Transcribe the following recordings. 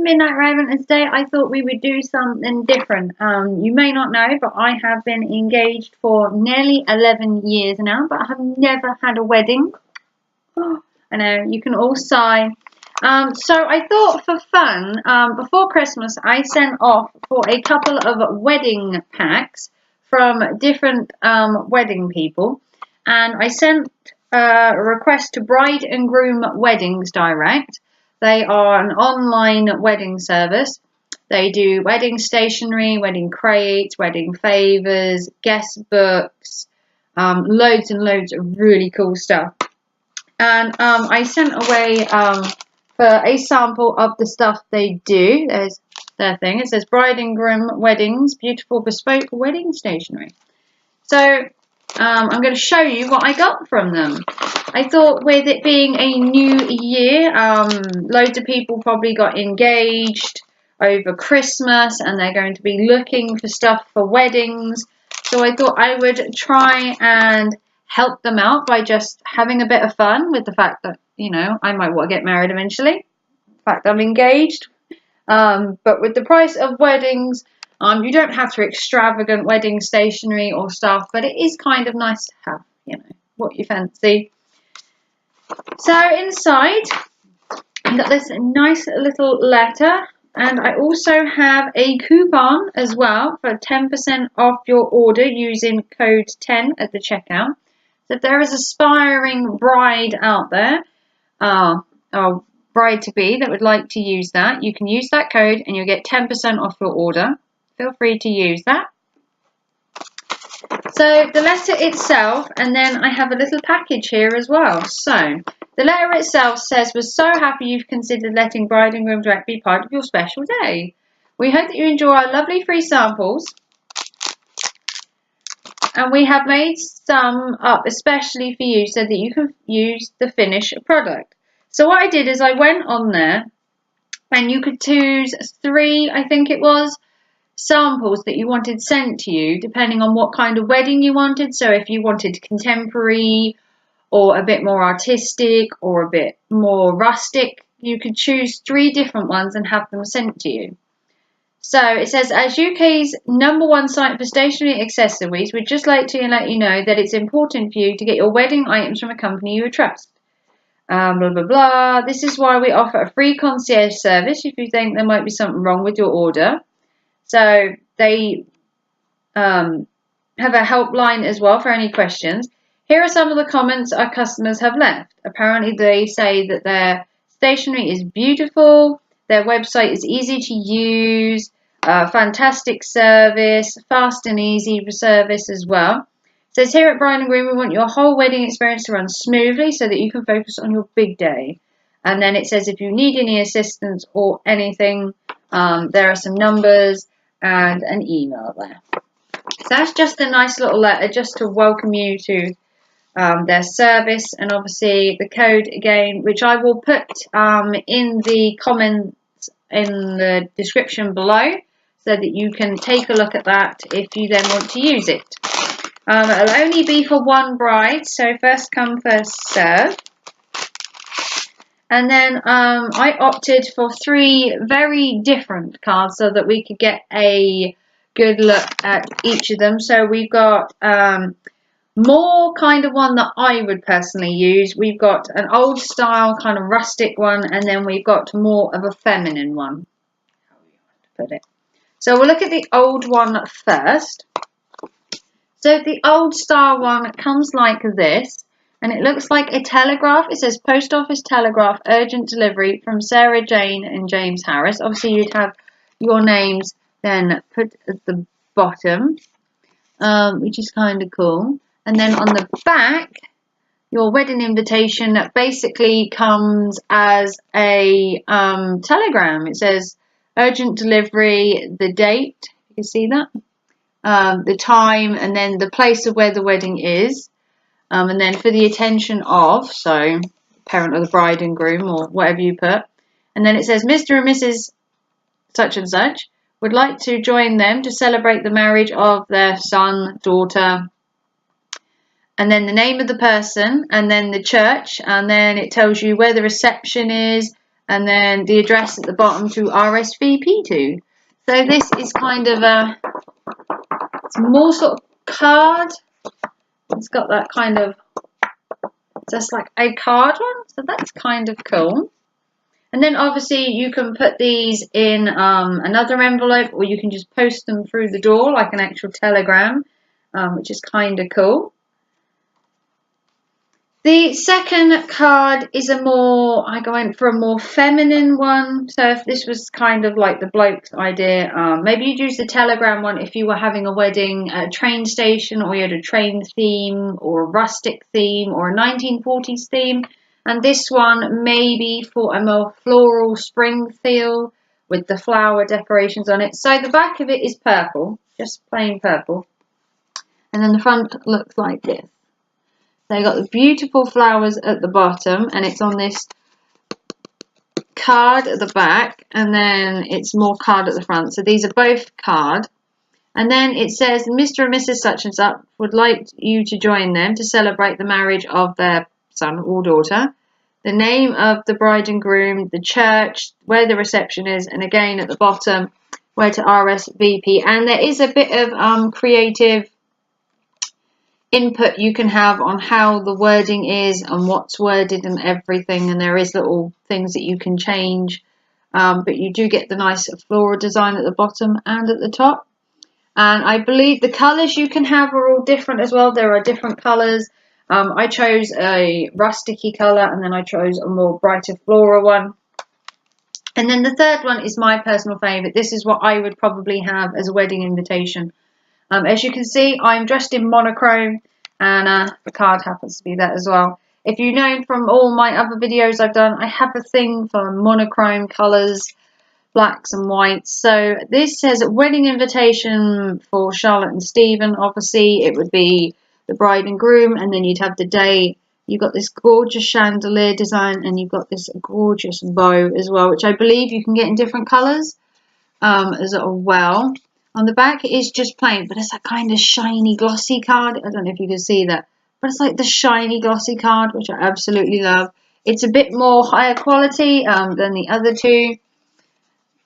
to Midnight Raven, and today I thought we would do something different. You may not know, but I have been engaged for nearly 11 years now, but I have never had a wedding. Oh, I know, you can all sigh. So I thought for fun, before Christmas, I sent off for a couple of wedding packs from different wedding people, and I sent a request to Bride and Groom Weddings Direct. They are an online wedding service. They do wedding stationery, wedding crates, wedding favours, guest books, loads and loads of really cool stuff. And I sent away for a sample of the stuff they do. There's their thing. It says Bride and Groom Weddings, beautiful bespoke wedding stationery. So I'm going to show you what I got from them. I thought with it being a new year, loads of people probably got engaged over Christmas and they're going to be looking for stuff for weddings. So I thought I would try and help them out by just having a bit of fun with the fact that, you know, I might want to get married eventually. The fact I'm engaged. But with the price of weddings, you don't have to extravagant wedding stationery or stuff, but it is kind of nice to have, you know, what you fancy. So inside, I've got this nice little letter, and I also have a coupon as well for 10% off your order using code 10 at the checkout. So if there is an aspiring bride out there, or bride-to-be that would like to use that, you can use that code and you'll get 10% off your order. Feel free to use that. So the letter itself, and then I have a little package here as well. So the letter itself says, "We're so happy you've considered letting Bride and Groom Direct be part of your special day. We hope that you enjoy our lovely free samples. And we have made some up especially for you so that you can use the finished product." So what I did is I went on there and you could choose 3, I think it was, samples that you wanted sent to you depending on what kind of wedding you wanted. So if you wanted contemporary or a bit more artistic or a bit more rustic, you could choose 3 different ones and have them sent to you. So it says, as UK's #1 site for stationery accessories, we'd just like to let you know that it's important for you to get your wedding items from a company you trust. Blah, blah, blah. This is why we offer a free concierge service if you think there might be something wrong with your order. So they have a helpline as well for any questions. Here are some of the comments our customers have left. Apparently they say that their stationery is beautiful, their website is easy to use, fantastic service, fast and easy service as well. It says here at Bride and Groom, we want your whole wedding experience to run smoothly so that you can focus on your big day. And then it says if you need any assistance or anything, there are some numbers and an email there. So that's just a nice little letter just to welcome you to their service, and obviously the code again, which I will put in the comments in the description below so that you can take a look at that if you then want to use it. It'll only be for one bride, so first come, first serve. And then I opted for 3 very different cards so that we could get a good look at each of them. So we've got more kind of one that I would personally use. We've got an old style kind of rustic one, and then we've got more of a feminine one. How you want to put it. So we'll look at the old one first. So the old style one comes like this, and it looks like a telegraph. It says Post Office Telegraph Urgent Delivery from Sarah Jane and James Harris. Obviously you'd have your names then put at the bottom, which is kind of cool. And then on the back, your wedding invitation basically comes as a telegram. It says urgent delivery, the date, you can see that, the time, and then the place of where the wedding is, and then for the attention of, so parent of the bride and groom or whatever you put. And then it says Mr. and Mrs. such and such would like to join them to celebrate the marriage of their son, daughter, and then the name of the person, and then the church, and then it tells you where the reception is, and then the address at the bottom to RSVP to. So this is kind of it's more sort of card. It's got that kind of, just like a card one, so that's kind of cool. And then obviously you can put these in another envelope, or you can just post them through the door like an actual telegram, which is kind of cool. The second card is I went for a more feminine one. So if this was kind of like the bloke's idea, maybe you'd use the telegram one if you were having a wedding at a train station, or you had a train theme, or a rustic theme, or a 1940s theme. And this one maybe for a more floral spring feel with the flower decorations on it. So the back of it is purple, just plain purple. And then the front looks like this. They got the beautiful flowers at the bottom, and it's on this card at the back, and then it's more card at the front. So these are both card. And then it says, Mr. and Mrs. such and such would like you to join them to celebrate the marriage of their son or daughter. The name of the bride and groom, the church, where the reception is, and again at the bottom, where to RSVP. And there is a bit of creative input you can have on how the wording is and what's worded and everything, and there is little things that you can change, but you do get the nice floral design at the bottom and at the top. And I believe the colours you can have are all different as well. There are different colours. I chose a rusticy colour, and then I chose a more brighter floral one. And then the third one is my personal favourite. This is what I would probably have as a wedding invitation. As you can see, I'm dressed in monochrome, and the card happens to be that as well. If you know from all my other videos I've done, I have a thing for monochrome colours, blacks and whites. So this says wedding invitation for Charlotte and Stephen. Obviously, it would be the bride and groom, and then you'd have the day. You've got this gorgeous chandelier design, and you've got this gorgeous bow as well, which I believe you can get in different colours as well. On the back, it is just plain, but it's that kind of shiny, glossy card. I don't know if you can see that, but it's like the shiny, glossy card, which I absolutely love. It's a bit more higher quality than the other two.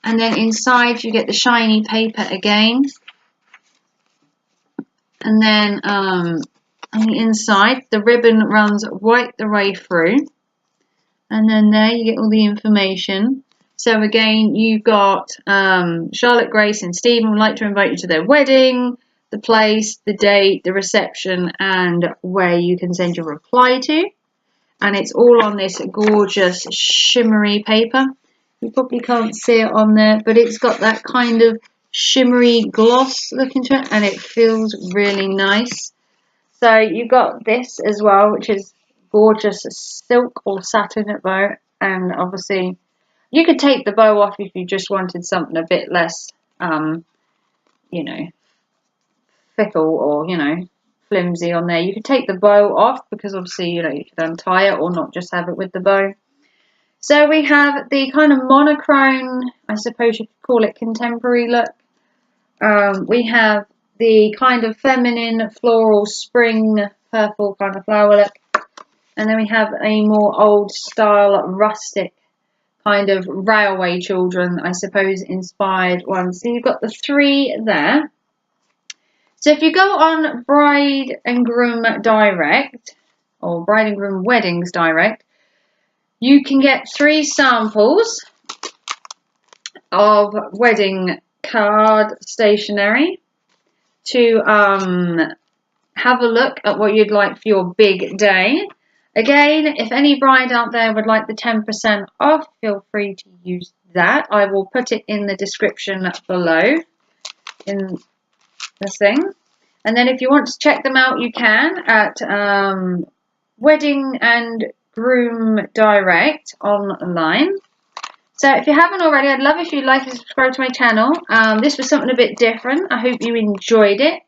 And then inside, you get the shiny paper again. And then on the inside, the ribbon runs right the way through. And then there, you get all the information. So again, you've got Charlotte, Grace and Stephen would like to invite you to their wedding, the place, the date, the reception, and where you can send your reply to. And it's all on this gorgeous shimmery paper. You probably can't see it on there, but it's got that kind of shimmery gloss look into it, and it feels really nice. So you've got this as well, which is gorgeous silk or satin bow, and obviously you could take the bow off if you just wanted something a bit less, you know, fickle or, you know, flimsy on there. You could take the bow off because obviously, you know, you could untie it or not just have it with the bow. So we have the kind of monochrome, I suppose you could call it contemporary look. We have the kind of feminine floral spring purple kind of flower look. And then we have a more old style rustic kind of railway children, I suppose, inspired one. So you've got the three there. So if you go on Bride and Groom Direct, or Bride and Groom Weddings Direct, you can get 3 samples of wedding card stationery to have a look at what you'd like for your big day. Again, if any bride out there would like the 10% off, feel free to use that. I will put it in the description below in the thing. And then if you want to check them out, you can at Wedding and Groom Direct online. So if you haven't already, I'd love if you'd like to subscribe to my channel. This was something a bit different. I hope you enjoyed it.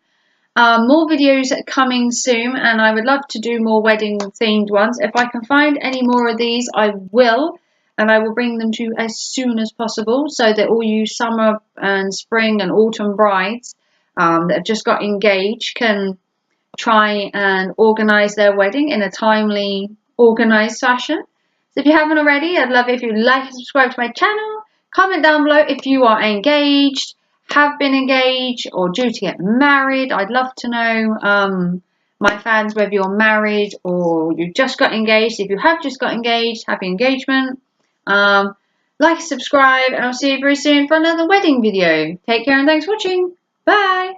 More videos coming soon, and I would love to do more wedding themed ones. If I can find any more of these, I will, and I will bring them to you as soon as possible, so that all you summer and spring and autumn brides that have just got engaged can try and organise their wedding in a timely, organised fashion. So if you haven't already, I'd love it if you like and subscribe to my channel. Comment down below if you are engaged, have been engaged, or due to get married. I'd love to know, my fans, whether you're married or you just got engaged. If you have just got engaged, happy engagement. Like, subscribe, and I'll see you very soon for another wedding video. Take care and thanks for watching. Bye.